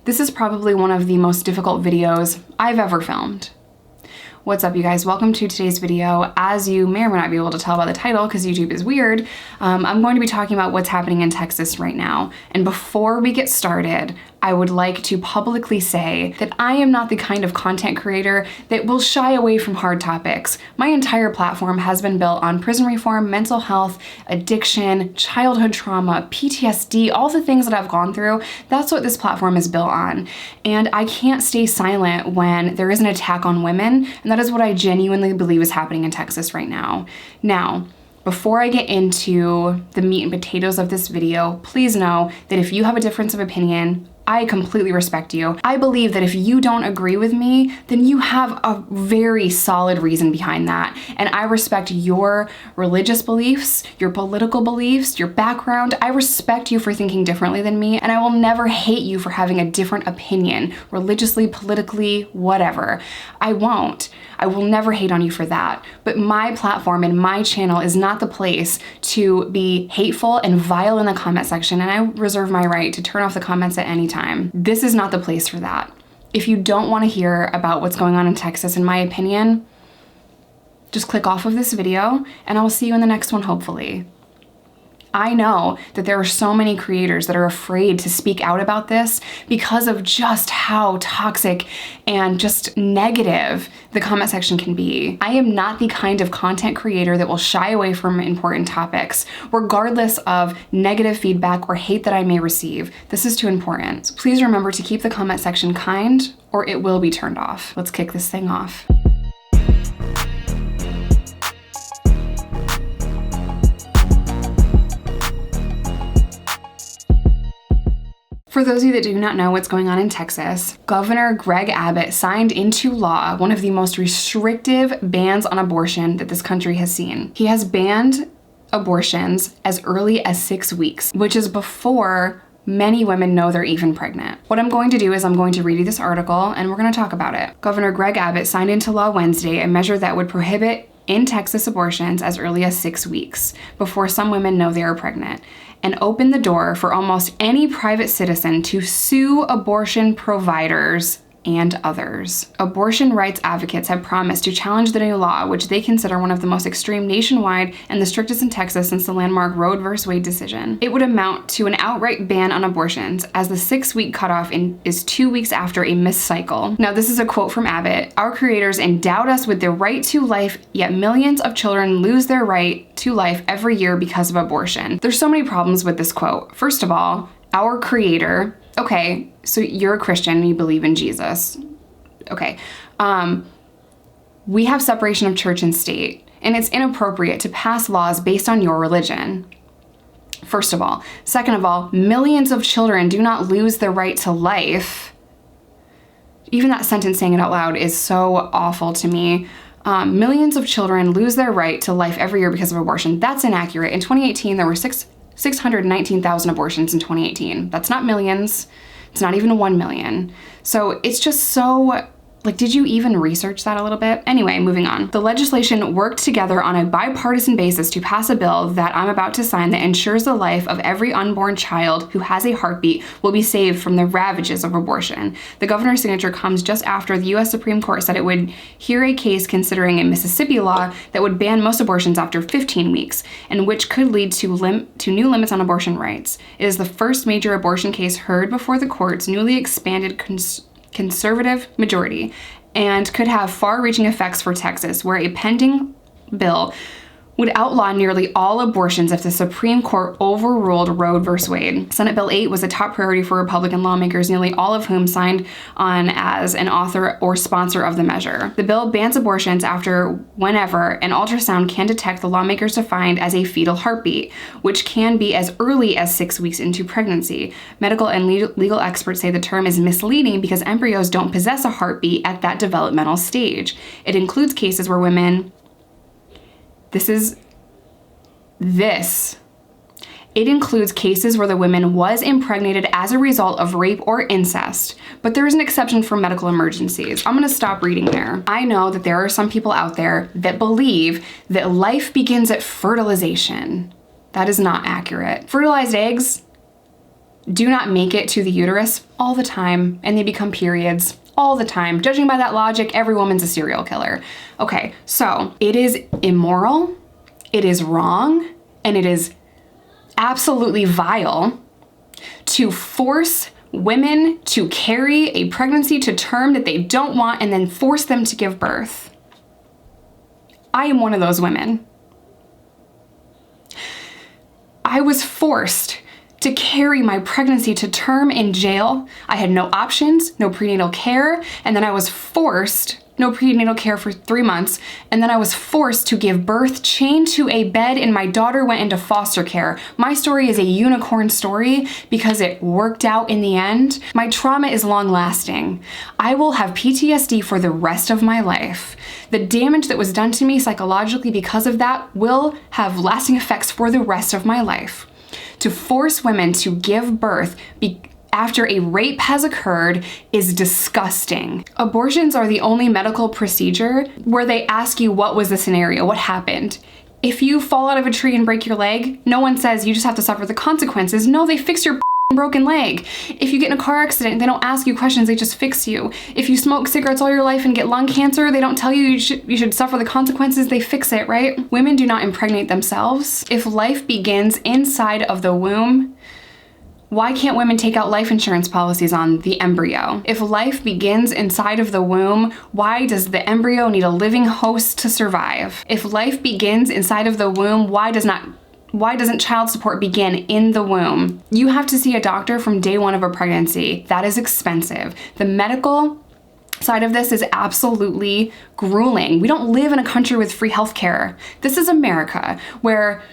This is probably one of the most difficult videos I've ever filmed. What's up, you guys? Welcome to today's video. As you may or may not be able to tell by the title, because YouTube is weird, I'm going to be talking about what's happening in Texas right now. And before we get started, I would like to publicly say that I am not the kind of content creator that will shy away from hard topics. My entire platform has been built on prison reform, mental health, addiction, childhood trauma, PTSD, all the things that I've gone through. That's what this platform is built on. And I can't stay silent when there is an attack on women, and that is what I genuinely believe is happening in Texas right now. Now, before I get into the meat and potatoes of this video, please know that if you have a difference of opinion, I completely respect you. I believe that if you don't agree with me, then you have a very solid reason behind that. And I respect your religious beliefs, your political beliefs, your background. I respect you for thinking differently than me, and I will never hate you for having a different opinion, religiously, politically, whatever. I won't. I will never hate on you for that. But my platform and my channel is not the place to be hateful and vile in the comment section, and I reserve my right to turn off the comments at any time. This is not the place for that. If you don't want to hear about what's going on in Texas, in my opinion, just click off of this video and I'll see you in the next one, hopefully. I know that there are so many creators that are afraid to speak out about this because of just how toxic and just negative the comment section can be. I am not the kind of content creator that will shy away from important topics, regardless of negative feedback or hate that I may receive. This is too important. So please remember to keep the comment section kind, or it will be turned off. Let's kick this thing off. For those of you that do not know what's going on in Texas, Governor Greg Abbott signed into law one of the most restrictive bans on abortion that this country has seen. He has banned abortions as early as 6 weeks, which is before many women know they're even pregnant. What I'm going to do is I'm going to read you this article and we're going to talk about it. Governor Greg Abbott signed into law Wednesday a measure that would prohibit in Texas abortions as early as 6 weeks before some women know they are pregnant, and open the door for almost any private citizen to sue abortion providers and others. Abortion rights advocates have promised to challenge the new law, which they consider one of the most extreme nationwide and the strictest in Texas since the landmark Roe v. Wade decision. It would amount to an outright ban on abortions, as the 6-week cutoff is 2 weeks after a missed cycle. Now, this is a quote from Abbott. "Our creators endowed us with the right to life, yet millions of children lose their right to life every year because of abortion." There's so many problems with this quote. First of all, our creator, okay, so you're a Christian and you believe in Jesus. Okay. We have separation of church and state, and it's inappropriate to pass laws based on your religion. First of all. Second of all, millions of children do not lose their right to life. Even that sentence, saying it out loud, is so awful to me. Millions of children lose their right to life every year because of abortion. That's inaccurate. In 2018, there were 619,000 abortions in 2018. That's not millions. It's not even 1 million. So it's just so, like, did you even research that a little bit? Anyway, moving on. The legislation worked together on a bipartisan basis to pass a bill that I'm about to sign that ensures the life of every unborn child who has a heartbeat will be saved from the ravages of abortion. The governor's signature comes just after the U.S. Supreme Court said it would hear a case considering a Mississippi law that would ban most abortions after 15 weeks, and which could lead to new limits on abortion rights. It is the first major abortion case heard before the court's newly expanded conservative majority, and could have far-reaching effects for Texas, where a pending bill would outlaw nearly all abortions if the Supreme Court overruled Roe v. Wade. Senate Bill 8 was a top priority for Republican lawmakers, nearly all of whom signed on as an author or sponsor of the measure. The bill bans abortions after whenever an ultrasound can detect the lawmakers defined as a fetal heartbeat, which can be as early as 6 weeks into pregnancy. Medical and legal experts say the term is misleading because embryos don't possess a heartbeat at that developmental stage. It includes cases where women It includes cases where the woman was impregnated as a result of rape or incest, but there is an exception for medical emergencies. I'm gonna stop reading there. I know that there are some people out there that believe that life begins at fertilization. That is not accurate. Fertilized eggs do not make it to the uterus all the time, and they become periods all the time. Judging by that logic, every woman's a serial killer. Okay, so it is immoral, it is wrong, and it is absolutely vile to force women to carry a pregnancy to term that they don't want and then force them to give birth. I am one of those women. I was forced to carry my pregnancy to term in jail. I had no options, no prenatal care, and then I was forced, no prenatal care for 3 months, and then I was forced to give birth chained to a bed, and my daughter went into foster care. My story is a unicorn story because it worked out in the end. My trauma is long lasting. I will have PTSD for the rest of my life. The damage that was done to me psychologically because of that will have lasting effects for the rest of my life. To force women to give birth after a rape has occurred is disgusting. Abortions are the only medical procedure where they ask you what was the scenario, what happened. If you fall out of a tree and break your leg, no one says you just have to suffer the consequences. No, they fix your broken leg. If you get in a car accident, they don't ask you questions, they just fix you. If you smoke cigarettes all your life and get lung cancer, they don't tell you you should suffer the consequences, they fix it, right? Women do not impregnate themselves. If life begins inside of the womb, why can't women take out life insurance policies on the embryo? If life begins inside of the womb, why does the embryo need a living host to survive? If life begins inside of the womb, why doesn't child support begin in the womb? You have to see a doctor from day one of a pregnancy. That is expensive. The medical side of this is absolutely grueling. We don't live in a country with free healthcare. This is America, where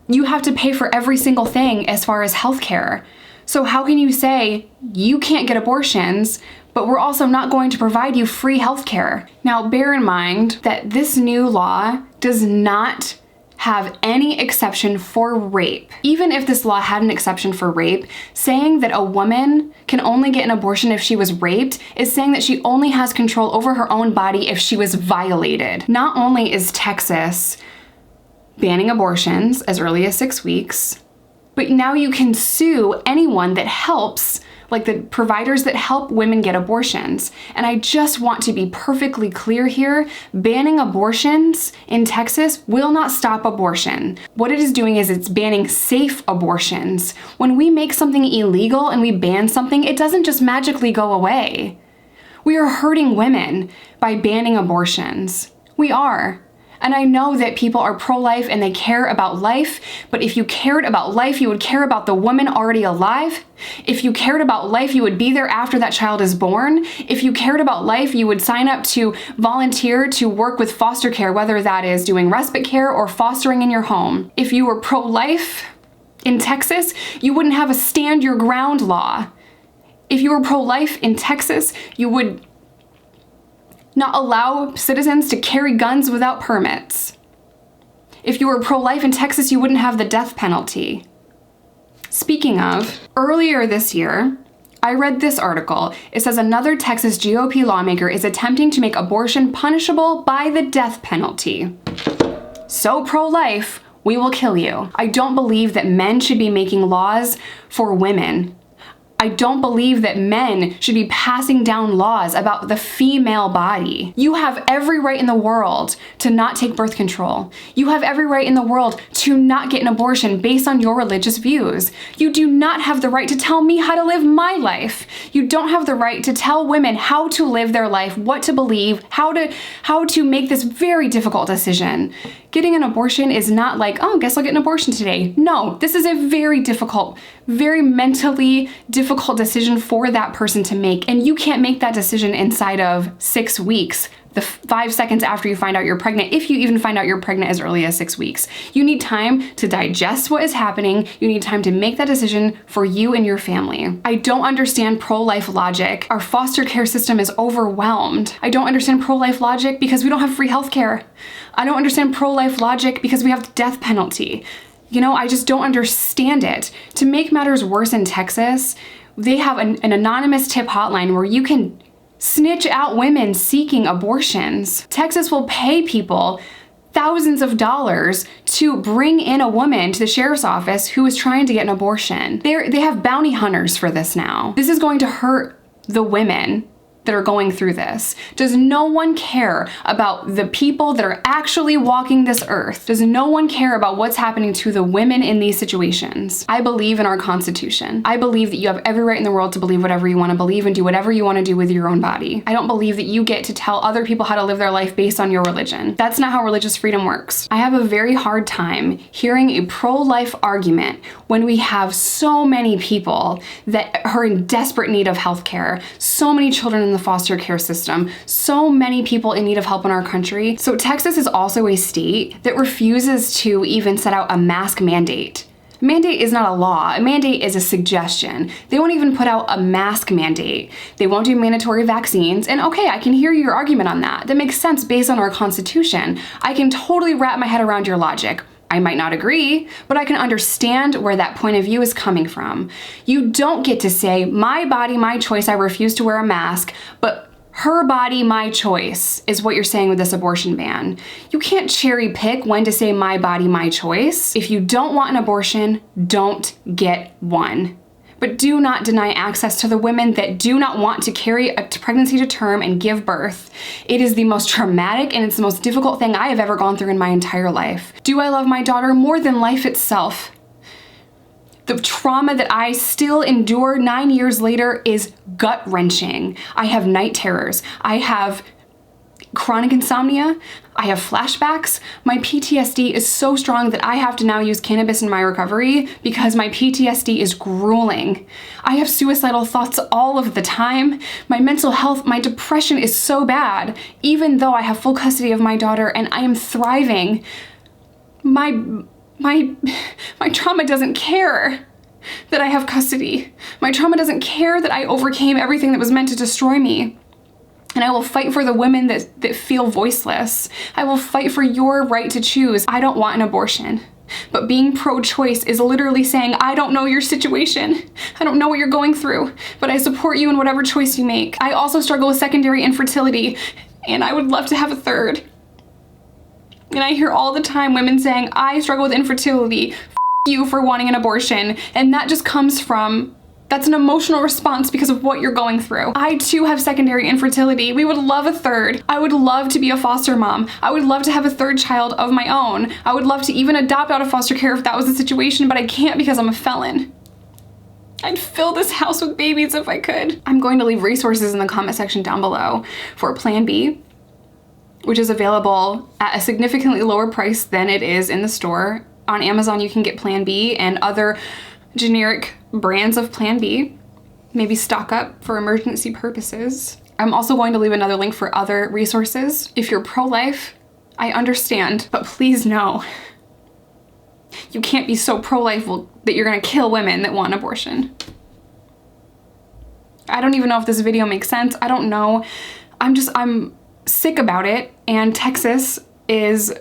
you have to pay for every single thing as far as healthcare. So how can you say you can't get abortions, but we're also not going to provide you free healthcare? Now, bear in mind that this new law does not have any exception for rape. Even if this law had an exception for rape, saying that a woman can only get an abortion if she was raped is saying that she only has control over her own body if she was violated. Not only is Texas banning abortions as early as 6 weeks, but now you can sue anyone that helps, like the providers that help women get abortions. And I just want to be perfectly clear here, banning abortions in Texas will not stop abortion. What it is doing is it's banning safe abortions. When we make something illegal and we ban something, it doesn't just magically go away. We are hurting women by banning abortions. We are. And I know that people are pro-life and they care about life, but if you cared about life, you would care about the woman already alive. If you cared about life, you would be there after that child is born. If you cared about life, you would sign up to volunteer to work with foster care, whether that is doing respite care or fostering in your home. If you were pro-life in Texas, you wouldn't have a stand your ground law. If you were pro-life in Texas, you would not allow citizens to carry guns without permits. If you were pro-life in Texas, you wouldn't have the death penalty. Speaking of, earlier this year, I read this article. It says another Texas GOP lawmaker is attempting to make abortion punishable by the death penalty. So pro-life, we will kill you. I don't believe that men should be making laws for women. I don't believe that men should be passing down laws about the female body. You have every right in the world to not take birth control. You have every right in the world to not get an abortion based on your religious views. You do not have the right to tell me how to live my life. You don't have the right to tell women how to live their life, what to believe, how to make this very difficult decision. Getting an abortion is not like, oh, guess I'll get an abortion today. No, this is a very difficult, very mentally difficult decision for that person to make. And you can't make that decision inside of 6 weeks, the 5 seconds after you find out you're pregnant, if you even find out you're pregnant as early as 6 weeks. You need time to digest what is happening. You need time to make that decision for you and your family. I don't understand pro-life logic. Our foster care system is overwhelmed. I don't understand pro-life logic because we don't have free healthcare. I don't understand pro-life logic because we have the death penalty. You know, I just don't understand it. To make matters worse in Texas, they have an anonymous tip hotline where you can snitch out women seeking abortions. Texas will pay people thousands of dollars to bring in a woman to the sheriff's office who is trying to get an abortion. They have bounty hunters for this now. This is going to hurt the women that are going through this. Does no one care about the people that are actually walking this earth? Does no one care about what's happening to the women in these situations? I believe in our Constitution. I believe that you have every right in the world to believe whatever you want to believe and do whatever you want to do with your own body. I don't believe that you get to tell other people how to live their life based on your religion. That's not how religious freedom works. I have a very hard time hearing a pro-life argument when we have so many people that are in desperate need of healthcare, so many children in the foster care system, so many people in need of help in our country. So Texas is also a state that refuses to even set out a mask mandate. A mandate is not a law. A mandate is a suggestion. They won't even put out a mask mandate. They won't do mandatory vaccines. And okay, I can hear your argument on that. That makes sense based on our Constitution. I can totally wrap my head around your logic. I might not agree, but I can understand where that point of view is coming from. You don't get to say, my body, my choice, I refuse to wear a mask, but her body, my choice is what you're saying with this abortion ban. You can't cherry pick when to say my body, my choice. If you don't want an abortion, don't get one. But do not deny access to the women that do not want to carry a pregnancy to term and give birth. It is the most traumatic and it's the most difficult thing I have ever gone through in my entire life. Do I love my daughter more than life itself? The trauma that I still endure 9 years later is gut-wrenching. I have night terrors. I have chronic insomnia. I have flashbacks. My PTSD is so strong that I have to now use cannabis in my recovery because my PTSD is grueling. I have suicidal thoughts all of the time. My mental health, my depression is so bad, even though I have full custody of my daughter and I am thriving. My trauma doesn't care that I have custody. My trauma doesn't care that I overcame everything that was meant to destroy me. And I will fight for the women that feel voiceless. I will fight for your right to choose. I don't want an abortion. But being pro-choice is literally saying, I don't know your situation. I don't know what you're going through, but I support you in whatever choice you make. I also struggle with secondary infertility, and I would love to have a third. And I hear all the time women saying, I struggle with infertility. F you for wanting an abortion. And that just comes from, that's an emotional response because of what you're going through. I too have secondary infertility. We would love a third. I would love to be a foster mom. I would love to have a third child of my own. I would love to even adopt out of foster care if that was the situation, but I can't because I'm a felon. I'd fill this house with babies if I could. I'm going to leave resources in the comment section down below for Plan B, which is available at a significantly lower price than it is in the store. On Amazon, you can get Plan B and other generic brands of Plan B. Maybe stock up for emergency purposes. I'm also going to leave another link for other resources. If you're pro-life, I understand, but please know, you can't be so pro-life that you're gonna kill women that want abortion. I don't even know if this video makes sense. I don't know. I'm sick about it, and Texas is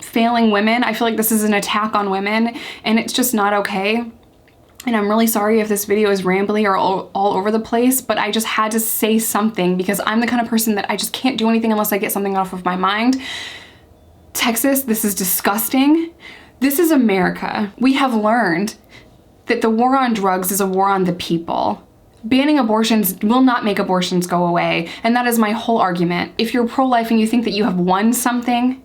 failing women. I feel like this is an attack on women, and it's just not okay. And I'm really sorry if this video is rambly or all over the place, but I just had to say something because I'm the kind of person that I just can't do anything unless I get something off of my mind. Texas, this is disgusting. This is America. We have learned that the war on drugs is a war on the people. Banning abortions will not make abortions go away, and that is my whole argument. If you're pro-life and you think that you have won something,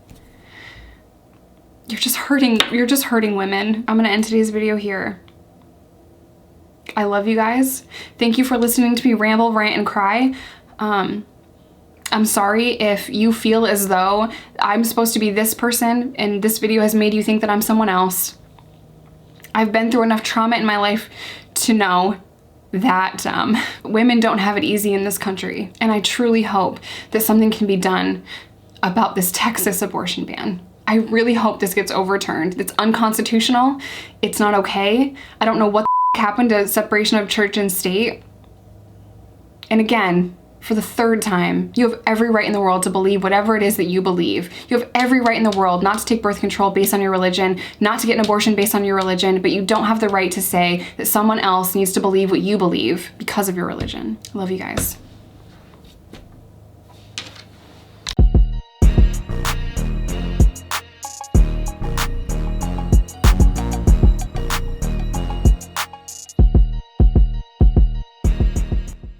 you're just hurting women. I'm gonna end today's video here. I love you guys. Thank you for listening to me ramble, rant, and cry. I'm sorry if you feel as though I'm supposed to be this person and this video has made you think that I'm someone else. I've been through enough trauma in my life to know that women don't have it easy in this country. And I truly hope that something can be done about this Texas abortion ban. I really hope this gets overturned. It's unconstitutional. It's not okay. I don't know what the happened to separation of church and state. And again, for the third time, you have every right in the world to believe whatever it is that you believe. You have every right in the world not to take birth control based on your religion, not to get an abortion based on your religion, but you don't have the right to say that someone else needs to believe what you believe because of your religion. I love you guys.